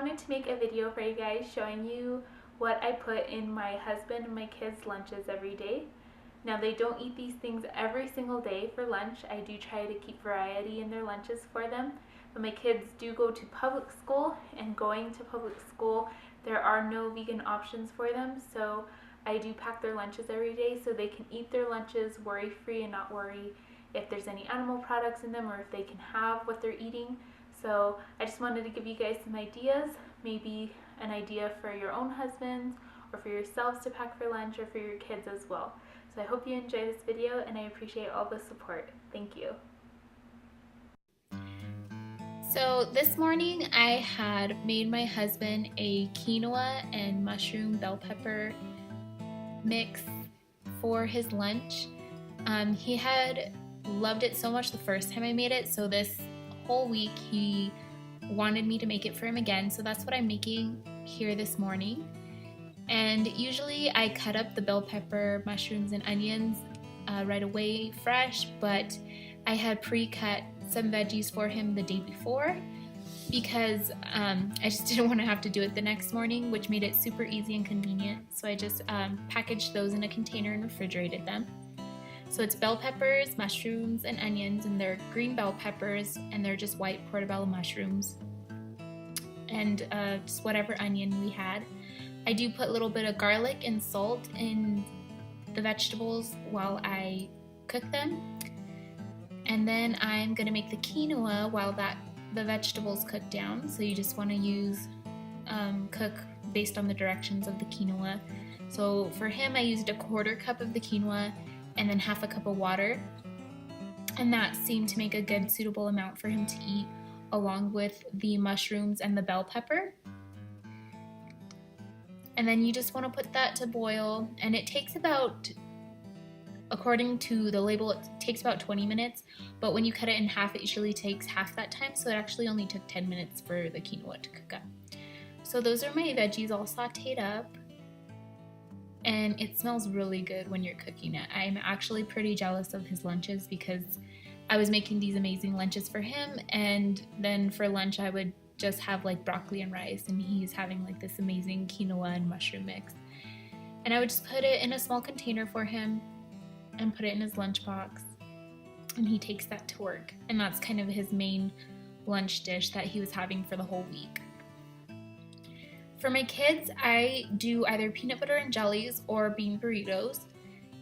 wanted to make a video for you guys showing you what I put in my husband and my kids' lunches every day. Now, they don't eat these things every single day for lunch. I do try to keep variety in their lunches for them. But my kids do go to public school, and going to public school, there are no vegan options for them. So I do pack their lunches every day so they can eat their lunches worry-free and not worry if there's any animal products in them or if they can have what they're eating. So I just wanted to give you guys some ideas, maybe an idea for your own husbands or for yourselves to pack for lunch or for your kids as well. So I hope you enjoy this video and I appreciate all the support. Thank you. So this morning I had made my husband a quinoa and mushroom bell pepper mix for his lunch. He had loved it so much the first time I made it, so this whole week he wanted me to make it for him again, so that's what I'm making here this morning. And usually I cut up the bell pepper, mushrooms, and onions right away fresh, but I had pre-cut some veggies for him the day before because I just didn't want to have to do it the next morning, which made it super easy and convenient. So I just packaged those in a container and refrigerated them. So it's bell peppers, mushrooms, and onions, and they're green bell peppers, and they're just white portobello mushrooms, and just whatever onion we had. I do put a little bit of garlic and salt in the vegetables while I cook them. And then I'm gonna make the quinoa while the vegetables cook down. So you just wanna cook based on the directions of the quinoa. So for him, I used a 1/4 cup of the quinoa and then 1/2 cup of water. And that seemed to make a good suitable amount for him to eat along with the mushrooms and the bell pepper. And then you just wanna put that to boil, and it takes about, according to the label, it takes about 20 minutes, but when you cut it in half, it usually takes half that time, so it actually only took 10 minutes for the quinoa to cook up. So those are my veggies all sauteed up, and it smells really good when you're cooking it. I'm actually pretty jealous of his lunches because I was making these amazing lunches for him, and then for lunch I would just have like broccoli and rice, and he's having like this amazing quinoa and mushroom mix. And I would just put it in a small container for him and put it in his lunchbox, and he takes that to work, and that's kind of his main lunch dish that he was having for the whole week. For my kids, I do either peanut butter and jellies or bean burritos,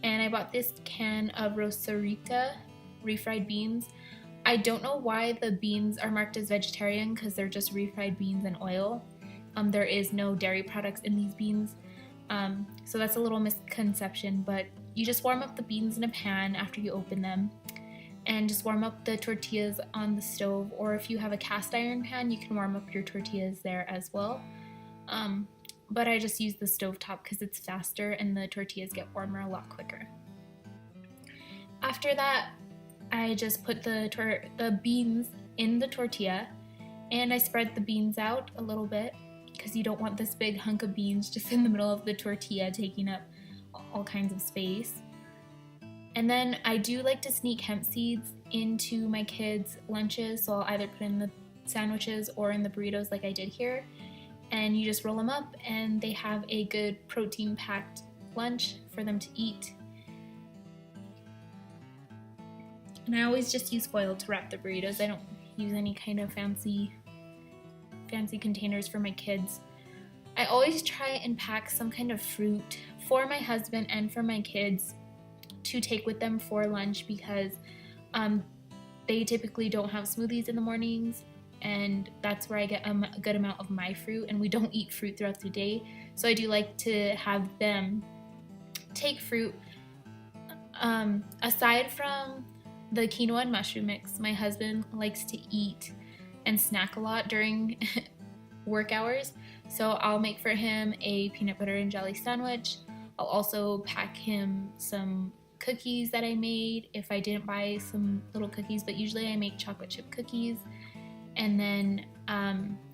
and I bought this can of Rosarita refried beans. I don't know why the beans are marked as vegetarian because they're just refried beans and oil. There is no dairy products in these beans, so that's a little misconception, but you just warm up the beans in a pan after you open them, and just warm up the tortillas on the stove, or if you have a cast iron pan, you can warm up your tortillas there as well. But I just use the stovetop because it's faster and the tortillas get warmer a lot quicker. After that, I just put the beans in the tortilla, and I spread the beans out a little bit because you don't want this big hunk of beans just in the middle of the tortilla taking up all kinds of space. And then I do like to sneak hemp seeds into my kids' lunches, so I'll either put in the sandwiches or in the burritos like I did here, and you just roll them up and they have a good protein-packed lunch for them to eat. And I always just use foil to wrap the burritos. I don't use any kind of fancy containers for my kids. I always try and pack some kind of fruit for my husband and for my kids to take with them for lunch because they typically don't have smoothies in the mornings, and that's where I get a good amount of my fruit, and we don't eat fruit throughout the day, so I do like to have them take fruit. Aside from the quinoa and mushroom mix, my husband likes to eat and snack a lot during work hours, so I'll make for him a peanut butter and jelly sandwich. I'll also pack him some cookies that I made if I didn't buy some little cookies, but usually I make chocolate chip cookies. And then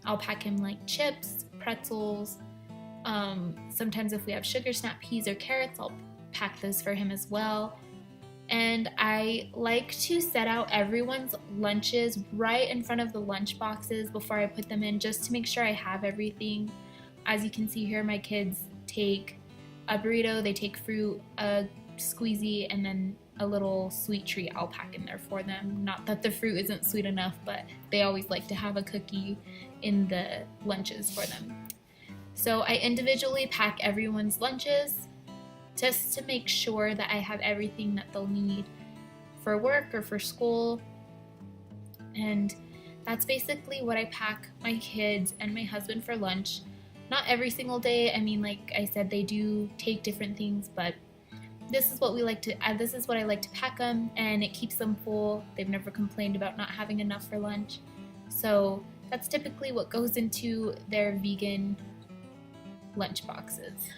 I'll pack him like chips, pretzels. Sometimes if we have sugar snap peas or carrots, I'll pack those for him as well. And I like to set out everyone's lunches right in front of the lunch boxes before I put them in, just to make sure I have everything. As you can see here, my kids take a burrito, they take fruit, a squeezy, and then a little sweet treat I'll pack in there for them. Not that the fruit isn't sweet enough, but they always like to have a cookie in the lunches for them. So I individually pack everyone's lunches just to make sure that I have everything that they'll need for work or for school. And that's basically what I pack my kids and my husband for lunch. Not every single day. I mean, like I said, they do take different things, but this is what we like to this is what I like to pack them, and it keeps them full. They've never complained about not having enough for lunch. So that's typically what goes into their vegan lunch boxes.